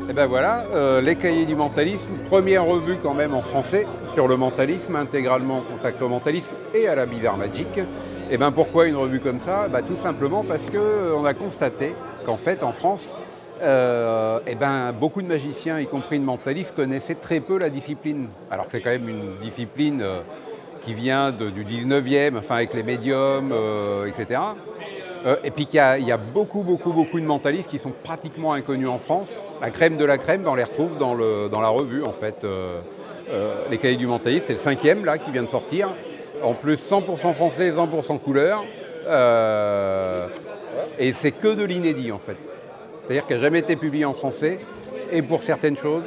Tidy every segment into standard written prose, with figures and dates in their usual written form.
Et ben voilà, les cahiers du mentalisme, première revue quand même en français sur le mentalisme, intégralement consacrée au mentalisme et à la Bizarre Magic. Et ben pourquoi une revue comme ça? Tout simplement parce qu'on a constaté qu'en fait en France, beaucoup de magiciens, y compris de mentalistes, connaissaient très peu la discipline. Alors que c'est quand même une discipline qui vient du 19e, enfin avec les médiums, etc. Et puis il y a beaucoup, beaucoup, beaucoup de mentalistes qui sont pratiquement inconnus en France. La crème de la crème, on les retrouve dans la revue, en fait. Les cahiers du mentaliste, c'est le 5e, là, qui vient de sortir. En plus, 100% français, 100% couleur. Et c'est que de l'inédit, en fait. C'est-à-dire qu'il n'a jamais été publié en français. Et pour certaines choses,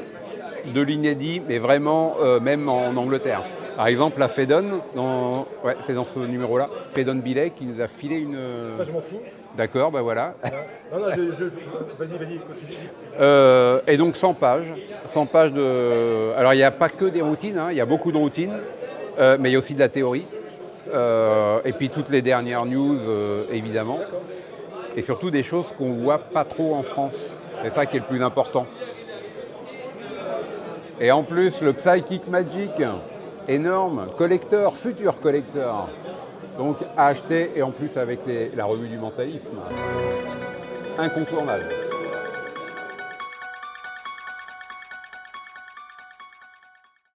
de l'inédit, mais vraiment, même en Angleterre. Par exemple, la Fedon, c'est dans ce numéro-là, Fedon Billet, qui nous a filé une. Ça, je m'en fous. D'accord, ben voilà. Non, non, vas-y, continue. Et donc 100 pages. 100 pages de. Alors il n'y a pas que des routines, hein, il y a beaucoup de routines, mais il y a aussi de la théorie. Et puis toutes les dernières news, évidemment. Et surtout des choses qu'on ne voit pas trop en France. C'est ça qui est le plus important. Et en plus, le Psychic Magic, énorme, collector, futur collector. Donc à acheter, et en plus avec la revue du mentalisme, incontournable.